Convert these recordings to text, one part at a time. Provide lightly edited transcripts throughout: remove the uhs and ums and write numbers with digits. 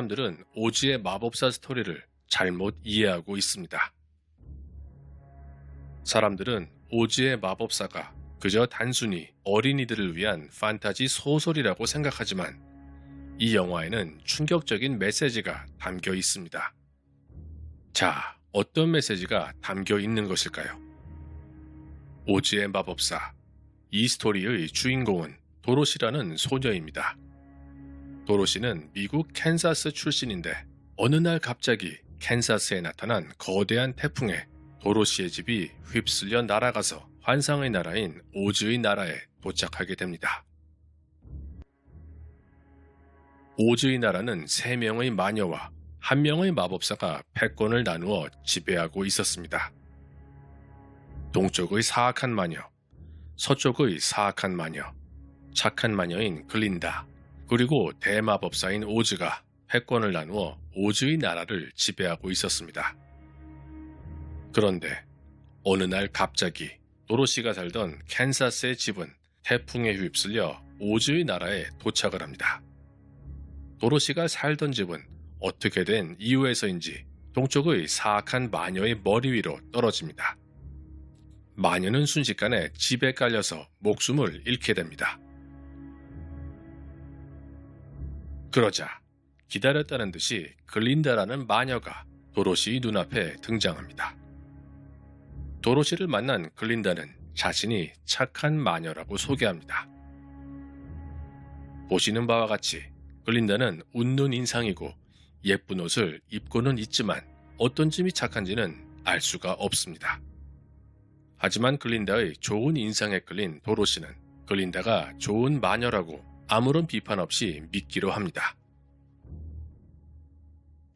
사람들은 오즈의 마법사 스토리를 잘못 이해하고 있습니다. 사람들은 오즈의 마법사가 그저 단순히 어린이들을 위한 판타지 소설이라고 생각하지만 이 영화에는 충격적인 메시지가 담겨 있습니다. 자, 어떤 메시지가 담겨 있는 것일까요? 오즈의 마법사. 이 스토리의 주인공은 도로시라는 소녀입니다. 도로시는 미국 캔사스 출신인데 어느 날 갑자기 캔사스에 나타난 거대한 태풍에 도로시의 집이 휩쓸려 날아가서 환상의 나라인 오즈의 나라에 도착하게 됩니다. 오즈의 나라는 3명의 마녀와 1명의 마법사가 패권을 나누어 지배하고 있었습니다. 동쪽의 사악한 마녀, 서쪽의 사악한 마녀, 착한 마녀인 글린다, 그리고 대마법사인 오즈가 패권을 나누어 오즈의 나라를 지배하고 있었습니다. 그런데 어느 날 갑자기 도로시가 살던 캔사스의 집은 태풍에 휩쓸려 오즈의 나라에 도착을 합니다. 도로시가 살던 집은 어떻게 된 이유에서인지 동쪽의 사악한 마녀의 머리 위로 떨어집니다. 마녀는 순식간에 집에 깔려서 목숨을 잃게 됩니다. 그러자 기다렸다는 듯이 글린다라는 마녀가 도로시의 눈앞에 등장합니다. 도로시를 만난 글린다는 자신이 착한 마녀라고 소개합니다. 보시는 바와 같이 글린다는 웃는 인상이고 예쁜 옷을 입고는 있지만 어떤 점이 착한지는 알 수가 없습니다. 하지만 글린다의 좋은 인상에 끌린 도로시는 글린다가 좋은 마녀라고 아무런 비판 없이 믿기로 합니다.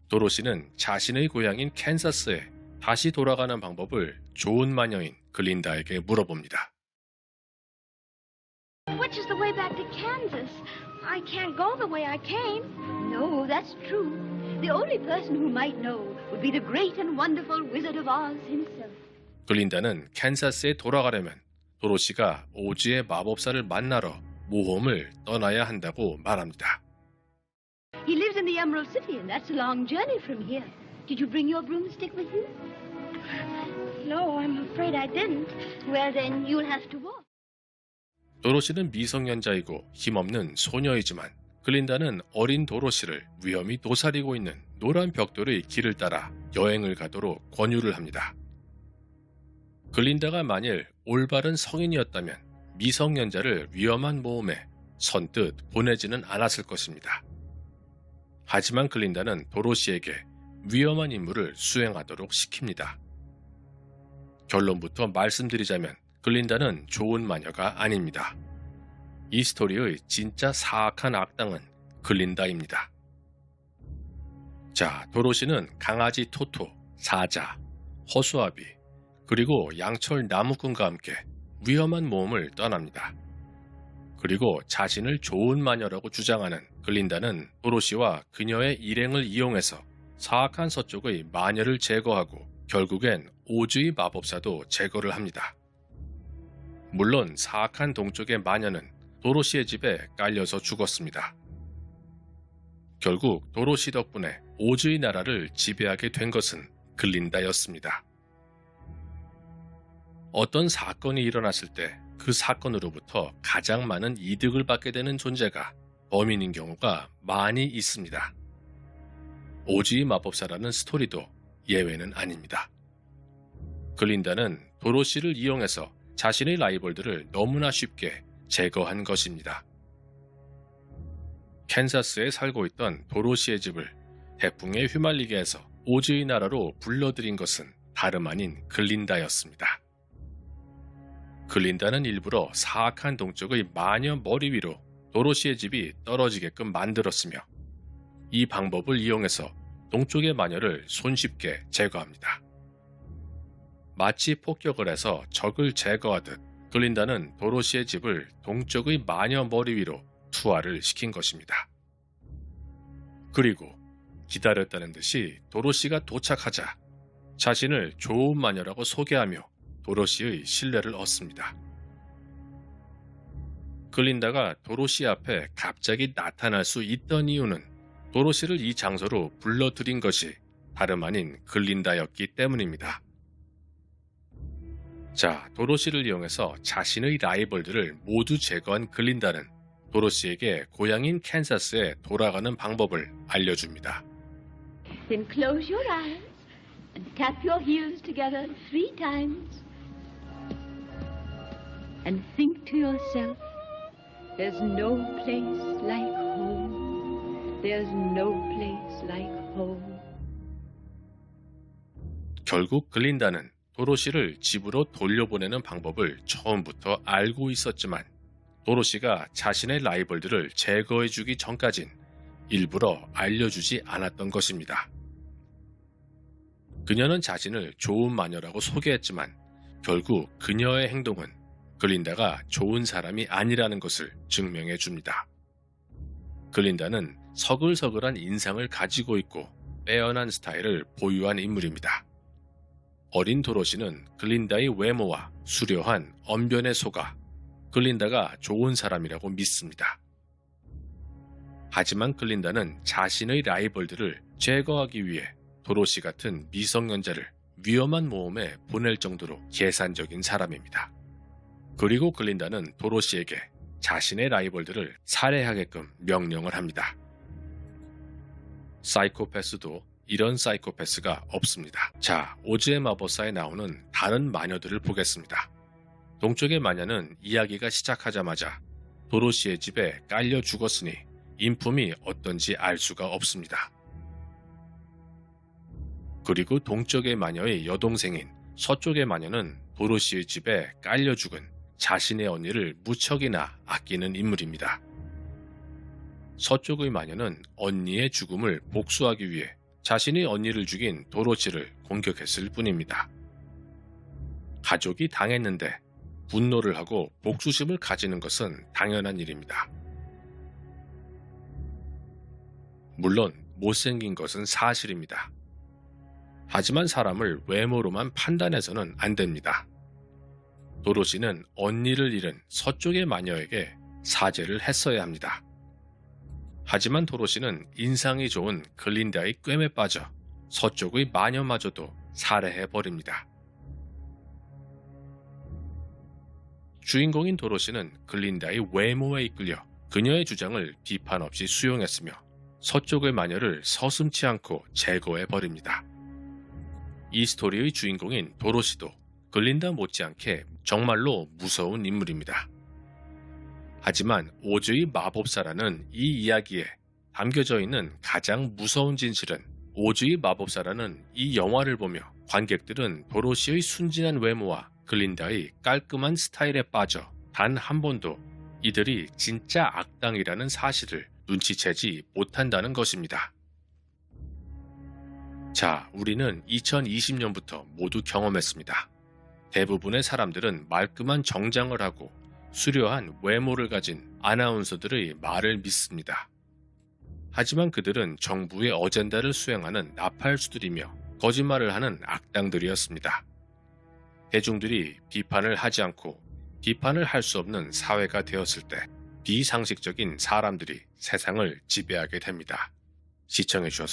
도로시는 자신의 고향인 캔사스에 다시 돌아가는 방법을 좋은 마녀인 글린다에게 물어봅니다. Which is the way back to Kansas? I can't go the way I came. No, that's true. The only person who might know would be the great and wonderful Wizard of Oz himself. 글린다는 캔사스에 돌아가려면 도로시가 오즈의 마법사를 만나러 모험을 떠나야 한다고 말합니다. He lives in the Emerald City, and that's a long journey from here. Did you bring your broomstick with you? No, I'm afraid I didn't. Well, then you'll have to walk. 도로시는 미성년자이고 힘없는 소녀이지만 글린다는 어린 도로시를 위험히 도사리고 있는 노란 벽돌의 길을 따라 여행을 가도록 권유를 합니다. 글린다가 만일 올바른 성인이었다면 미성년자를 위험한 모험에 선뜻 보내지는 않았을 것입니다. 하지만 글린다는 도로시에게 위험한 임무를 수행하도록 시킵니다. 결론부터 말씀드리자면 글린다는 좋은 마녀가 아닙니다. 이 스토리의 진짜 사악한 악당은 글린다입니다. 자, 도로시는 강아지 토토, 사자, 허수아비, 그리고 양철 나무꾼과 함께 위험한 모험을 떠납니다. 그리고 자신을 좋은 마녀라고 주장하는 글린다는 도로시와 그녀의 일행을 이용해서 사악한 서쪽의 마녀를 제거하고 결국엔 오즈의 마법사도 제거를 합니다. 물론 사악한 동쪽의 마녀는 도로시의 집에 깔려서 죽었습니다. 결국 도로시 덕분에 오즈의 나라를 지배하게 된 것은 글린다였습니다. 어떤 사건이 일어났을 때 그 사건으로부터 가장 많은 이득을 받게 되는 존재가 범인인 경우가 많이 있습니다. 오즈의 마법사라는 스토리도 예외는 아닙니다. 글린다는 도로시를 이용해서 자신의 라이벌들을 너무나 쉽게 제거한 것입니다. 캔사스에 살고 있던 도로시의 집을 태풍에 휘말리게 해서 오즈의 나라로 불러들인 것은 다름 아닌 글린다였습니다. 글린다는 일부러 사악한 동쪽의 마녀 머리 위로 도로시의 집이 떨어지게끔 만들었으며 이 방법을 이용해서 동쪽의 마녀를 손쉽게 제거합니다. 마치 폭격을 해서 적을 제거하듯 글린다는 도로시의 집을 동쪽의 마녀 머리 위로 투하를 시킨 것입니다. 그리고 기다렸다는 듯이 도로시가 도착하자 자신을 좋은 마녀라고 소개하며 도로시의 신뢰를 얻습니다. 글린다가 도로시 앞에 갑자기 나타날 수 있던 이유는 도로시를 이 장소로 불러들인 것이 다름 아닌 글린다였기 때문입니다. 자, 도로시를 이용해서 자신의 라이벌들을 모두 제거한 글린다는 도로시에게 고향인 캔사스에 돌아가는 방법을 알려줍니다. Then close your eyes and tap your heels together 3 times. And think to yourself, there's no place like home. There's no place like home. 결국 글린다는 도로시를 집으로 돌려보내는 방법을 처음부터 알고 있었지만 도로시가 자신의 라이벌들을 제거해주기 전까진 일부러 알려주지 않았던 것입니다. 그녀는 자신을 좋은 마녀라고 소개했지만 결국 그녀의 행동은 글린다가 좋은 사람이 아니라는 것을 증명해 줍니다. 글린다는 서글서글한 인상을 가지고 있고 빼어난 스타일을 보유한 인물입니다. 어린 도로시는 글린다의 외모와 수려한 언변에 속아 글린다가 좋은 사람이라고 믿습니다. 하지만 글린다는 자신의 라이벌들을 제거하기 위해 도로시 같은 미성년자를 위험한 모험에 보낼 정도로 계산적인 사람입니다. 그리고 글린다는 도로시에게 자신의 라이벌들을 살해하게끔 명령을 합니다. 사이코패스도 이런 사이코패스가 없습니다. 자, 오즈의 마법사에 나오는 다른 마녀들을 보겠습니다. 동쪽의 마녀는 이야기가 시작하자마자 도로시의 집에 깔려 죽었으니 인품이 어떤지 알 수가 없습니다. 그리고 동쪽의 마녀의 여동생인 서쪽의 마녀는 도로시의 집에 깔려 죽은 자신의 언니를 무척이나 아끼는 인물입니다. 서쪽의 마녀는 언니의 죽음을 복수하기 위해 자신의 언니를 죽인 도로시를 공격했을 뿐입니다. 가족이 당했는데 분노를 하고 복수심을 가지는 것은 당연한 일입니다. 물론 못생긴 것은 사실입니다. 하지만 사람을 외모로만 판단해서는 안 됩니다. 도로시는 언니를 잃은 서쪽의 마녀에게 사죄를 했어야 합니다. 하지만 도로시는 인상이 좋은 글린다의 꿰매 빠져 서쪽의 마녀마저도 살해해버립니다. 주인공인 도로시는 글린다의 외모에 이끌려 그녀의 주장을 비판 없이 수용했으며 서쪽의 마녀를 서슴지 않고 제거해버립니다. 이 스토리의 주인공인 도로시도 글린다 못지않게 정말로 무서운 인물입니다. 하지만 오즈의 마법사라는 이 이야기에 담겨져 있는 가장 무서운 진실은 오즈의 마법사라는 이 영화를 보며 관객들은 도로시의 순진한 외모와 글린다의 깔끔한 스타일에 빠져 단 한 번도 이들이 진짜 악당이라는 사실을 눈치채지 못한다는 것입니다. 자, 우리는 2020년부터 모두 경험했습니다. 대부분의 사람들은 말끔한 정장을 하고 수려한 외모를 가진 아나운서들의 말을 믿습니다. 하지만 그들은 정부의 어젠다를 수행하는 나팔수들이며 거짓말을 하는 악당들이었습니다. 대중들이 비판을 하지 않고 비판을 할 수 없는 사회가 되었을 때 비상식적인 사람들이 세상을 지배하게 됩니다. 시청해주셔서